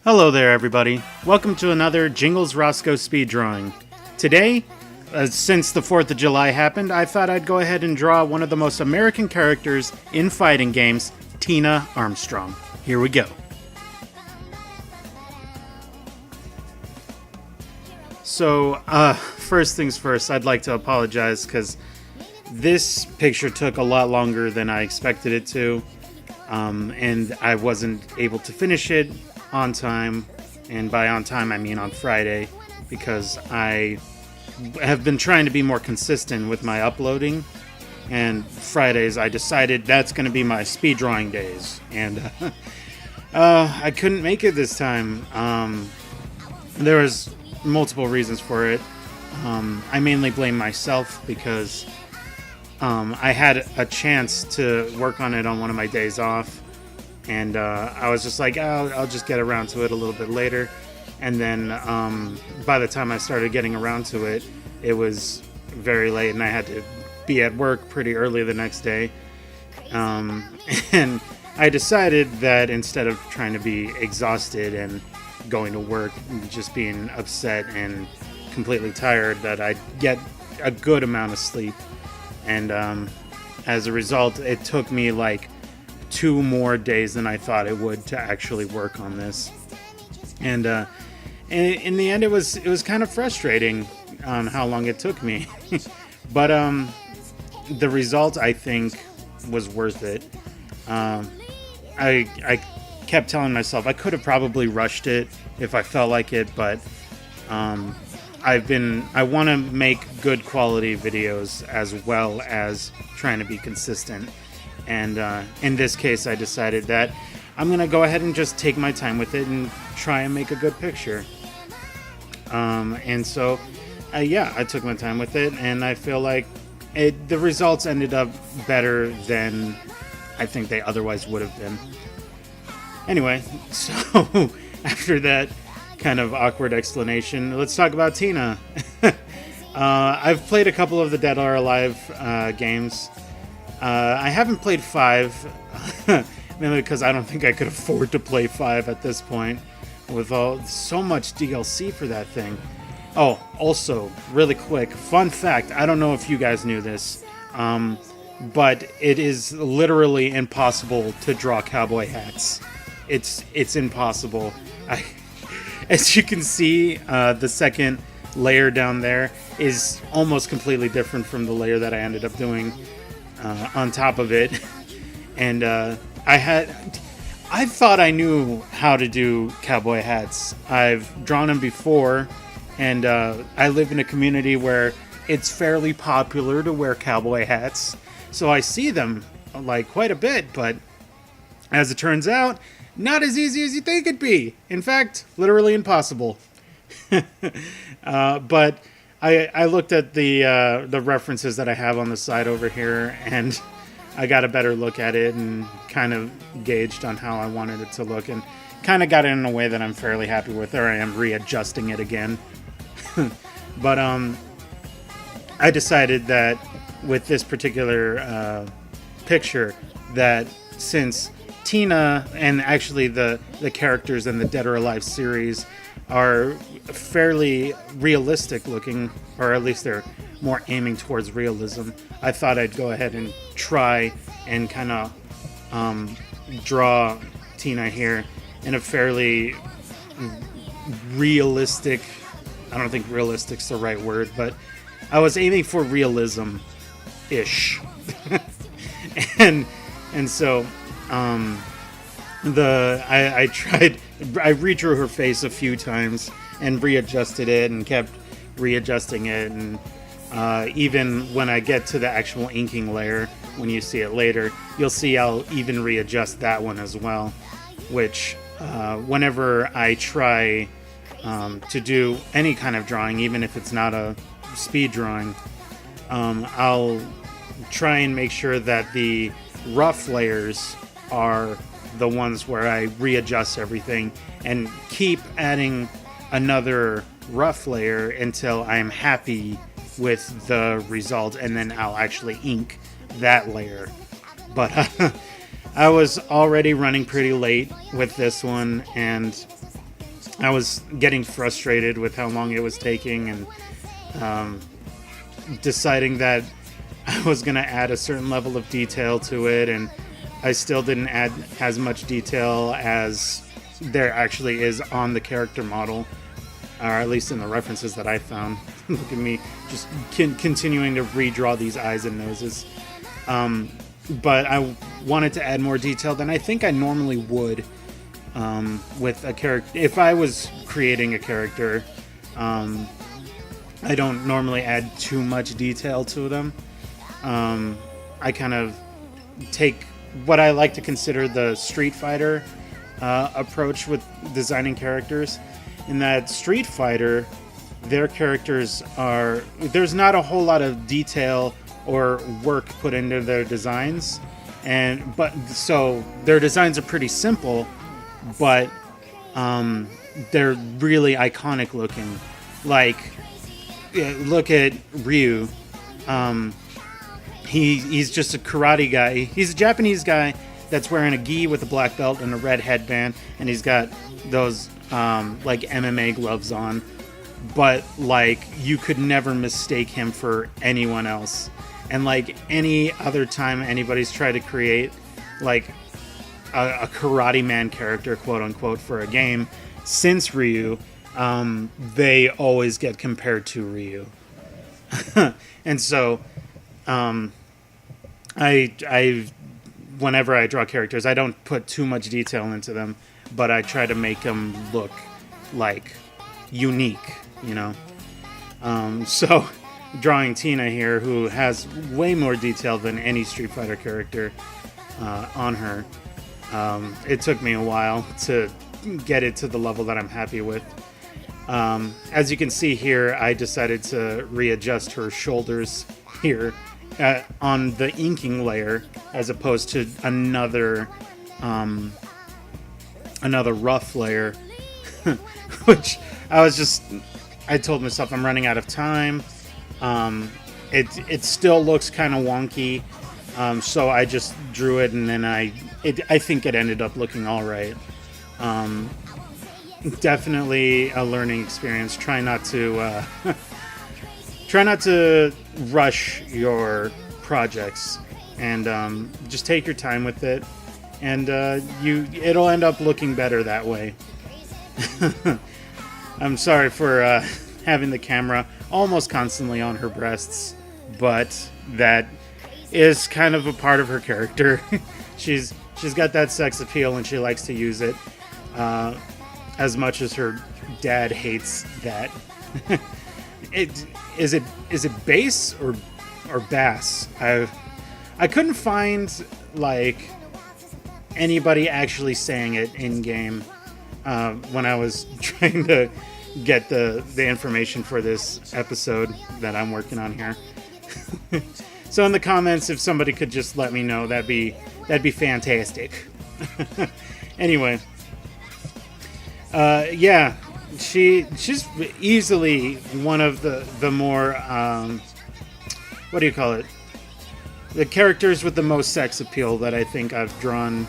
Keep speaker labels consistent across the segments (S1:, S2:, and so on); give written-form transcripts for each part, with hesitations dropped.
S1: Hello there, everybody. Welcome to another Jingles Roscoe speed drawing. Today, since the 4th of July happened, I thought I'd go ahead and draw one of the most American characters in fighting games, Tina Armstrong. Here we go. So, first things first, I'd like to apologize because this picture took a lot longer than I expected it to, and I wasn't able to finish it on time, and by on time I mean on Friday, because I have been trying to be more consistent with my uploading, and Fridays I decided that's going to be my speed drawing days, and I couldn't make it this time. There was multiple reasons for it. I mainly blame myself because I had a chance to work on it on one of my days off, and I was just like, oh, I'll just get around to it a little bit later. And then by the time I started getting around to it, it was very late, and I had to be at work pretty early the next day. And I decided that instead of trying to be exhausted and going to work, just being upset and completely tired, that I'd get a good amount of sleep. And as a result, it took me like 2 more days than I thought it would to actually work on this. And in the end, it was kind of frustrating on how long it took me. But the result, I think, was worth it. I kept telling myself I could have probably rushed it if I felt like it, but I want to make good quality videos as well as trying to be consistent. And in this case, I decided that I'm going to go ahead and just take my time with it and try and make a good picture. And so, yeah, I took my time with it, and I feel like the results ended up better than I think they otherwise would have been. Anyway, so after that kind of awkward explanation, let's talk about Tina. I've played a couple of the Dead or Alive games. I haven't played 5, mainly because I don't think I could afford to play 5 at this point, with so much DLC for that thing. Oh, also, really quick, fun fact, I don't know if you guys knew this, but it is literally impossible to draw cowboy hats. It's impossible. As you can see, the second layer down there is almost completely different from the layer that I ended up doing on top of it. And I thought I knew how to do cowboy hats. I've drawn them before, and I live in a community where it's fairly popular to wear cowboy hats, so I see them like quite a bit, but as it turns out, not as easy as you think it'd be. In fact, literally impossible. But I looked at the references that I have on the side over here, and I got a better look at it and kind of gauged on how I wanted it to look, and kind of got it in a way that I'm fairly happy with. There I am readjusting it again. But I decided that with this particular picture, that since Tina and actually the characters in the Dead or Alive series are fairly realistic looking, or at least they're more aiming towards realism, I thought I'd go ahead and try and kind of draw Tina here in a fairly realistic, I don't think realistic's the right word, but I was aiming for realism-ish. and so I redrew her face a few times and readjusted it and kept readjusting it, and even when I get to the actual inking layer, when you see it later, you'll see I'll even readjust that one as well, which whenever I try to do any kind of drawing, even if it's not a speed drawing, I'll try and make sure that the rough layers are the ones where I readjust everything and keep adding another rough layer until I'm happy with the result, and then I'll actually ink that layer. But I was already running pretty late with this one, and I was getting frustrated with how long it was taking, and deciding that I was going to add a certain level of detail to it, and I still didn't add as much detail as there actually is on the character model, or at least in the references that I found. Look at me just continuing to redraw these eyes and noses. But I wanted to add more detail than I think I normally would with a character. If I was creating a character, I don't normally add too much detail to them. I kind of take what I like to consider the Street Fighter approach with designing characters. In that Street Fighter, their characters are... There's not a whole lot of detail or work put into their designs. So their designs are pretty simple, but they're really iconic looking. Like, look at Ryu. He's just a karate guy. He's a Japanese guy that's wearing a gi with a black belt and a red headband, and he's got those like MMA gloves on. But like, you could never mistake him for anyone else. And like any other time anybody's tried to create like a karate man character, quote unquote, for a game since Ryu, they always get compared to Ryu. And so I whenever I draw characters, I don't put too much detail into them, but I try to make them look like unique, you know. So drawing Tina here, who has way more detail than any Street Fighter character on her, it took me a while to get it to the level that I'm happy with. As you can see here, I decided to readjust her shoulders here on the inking layer, as opposed to another rough layer, which I told myself I'm running out of time. It still looks kind of wonky, so I just drew it, and then I think it ended up looking all right. Definitely a learning experience. Try not to rush your projects, and just take your time with it, and it'll end up looking better that way. I'm sorry for having the camera almost constantly on her breasts, but that is kind of a part of her character. She's got that sex appeal, and she likes to use it as much as her dad hates that. Is it bass or bass? I couldn't find like anybody actually saying it in game when I was trying to get the information for this episode that I'm working on here. So in the comments, if somebody could just let me know, that'd be fantastic. Anyway, yeah, she's easily one of the more what do you call it? The characters with the most sex appeal that I think I've drawn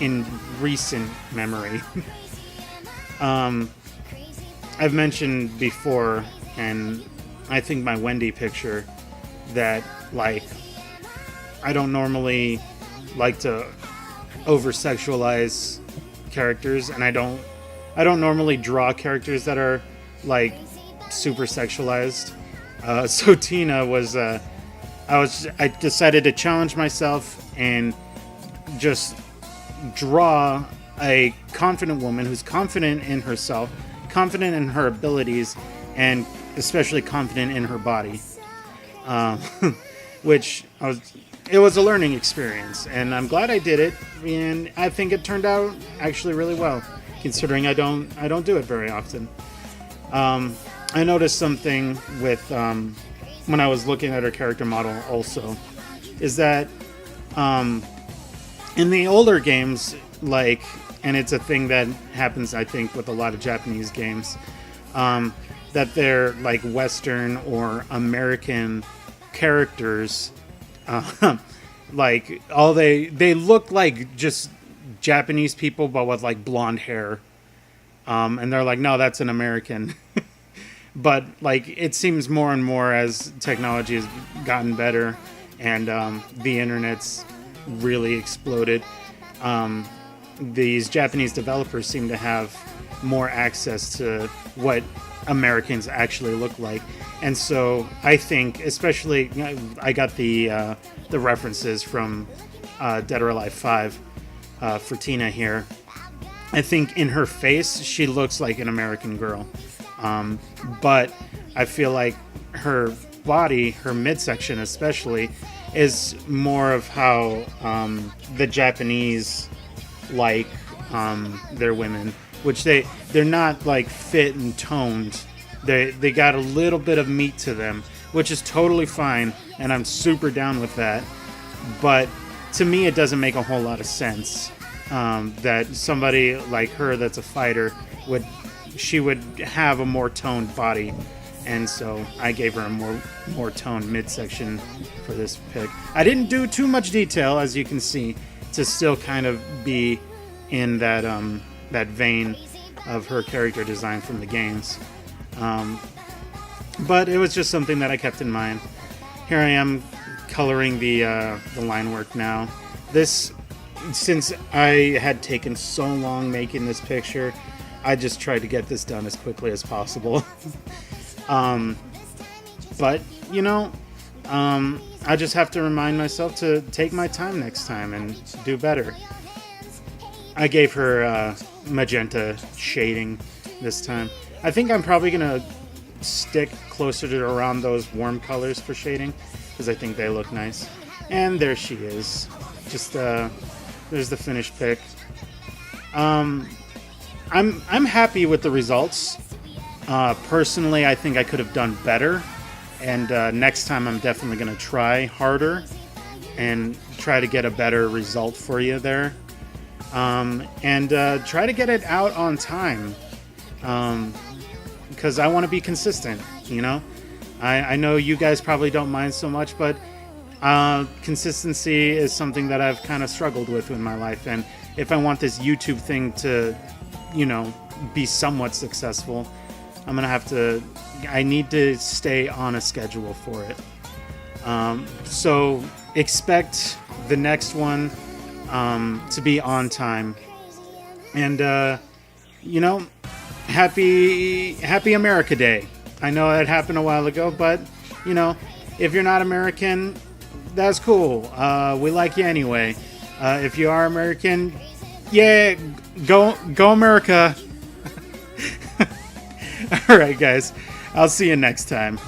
S1: in recent memory. I've mentioned before, and I think my Wendy picture, that like I don't normally like to over-sexualize characters, and I don't normally draw characters that are like super sexualized. So Tina was I decided to challenge myself and just draw a confident woman who's confident in herself, confident in her abilities, and especially confident in her body. Which it was a learning experience, and I'm glad I did it, and I think it turned out actually really well, considering I don't do it very often. I noticed something with when I was looking at her character model also, is that in the older games, like, and it's a thing that happens I think with a lot of Japanese games, that they're like Western or American characters, like they look like just Japanese people but with like blonde hair. And they're like, no, that's an American. But like, it seems more and more as technology has gotten better and the internet's really exploded, these Japanese developers seem to have more access to what Americans actually look like. And so I think, especially, I got the references from Dead or Alive 5 for Tina here. I think in her face, she looks like an American girl. But I feel like her body, her midsection especially, is more of how the Japanese like their women, which they're not like fit and toned. They got a little bit of meat to them, which is totally fine, and I'm super down with that. But to me, it doesn't make a whole lot of sense that somebody like her that's a fighter would have a more toned body. And so I gave her a more toned midsection for this pick. I didn't do too much detail, as you can see, to still kind of be in that that vein of her character design from the games. But it was just something that I kept in mind. Here I am coloring the line work now. This, since I had taken so long making this picture, I just tried to get this done as quickly as possible. But, you know, I just have to remind myself to take my time next time and do better. I gave her magenta shading this time. I think I'm probably going to stick closer to around those warm colors for shading, because I think they look nice. And there she is. Just, there's the finished pic. I'm happy with the results. Personally, I think I could have done better, and next time I'm definitely going to try harder and try to get a better result for you there, and try to get it out on time, because I want to be consistent, you know? I know you guys probably don't mind so much, but consistency is something that I've kind of struggled with in my life, and if I want this YouTube thing to, you know, be somewhat successful, I need to stay on a schedule for it. So expect the next one to be on time. And, you know, happy America Day. I know it happened a while ago, but, you know, if you're not American, that's cool. We like you anyway. If you are American, yeah, go America. All right, guys. I'll see you next time.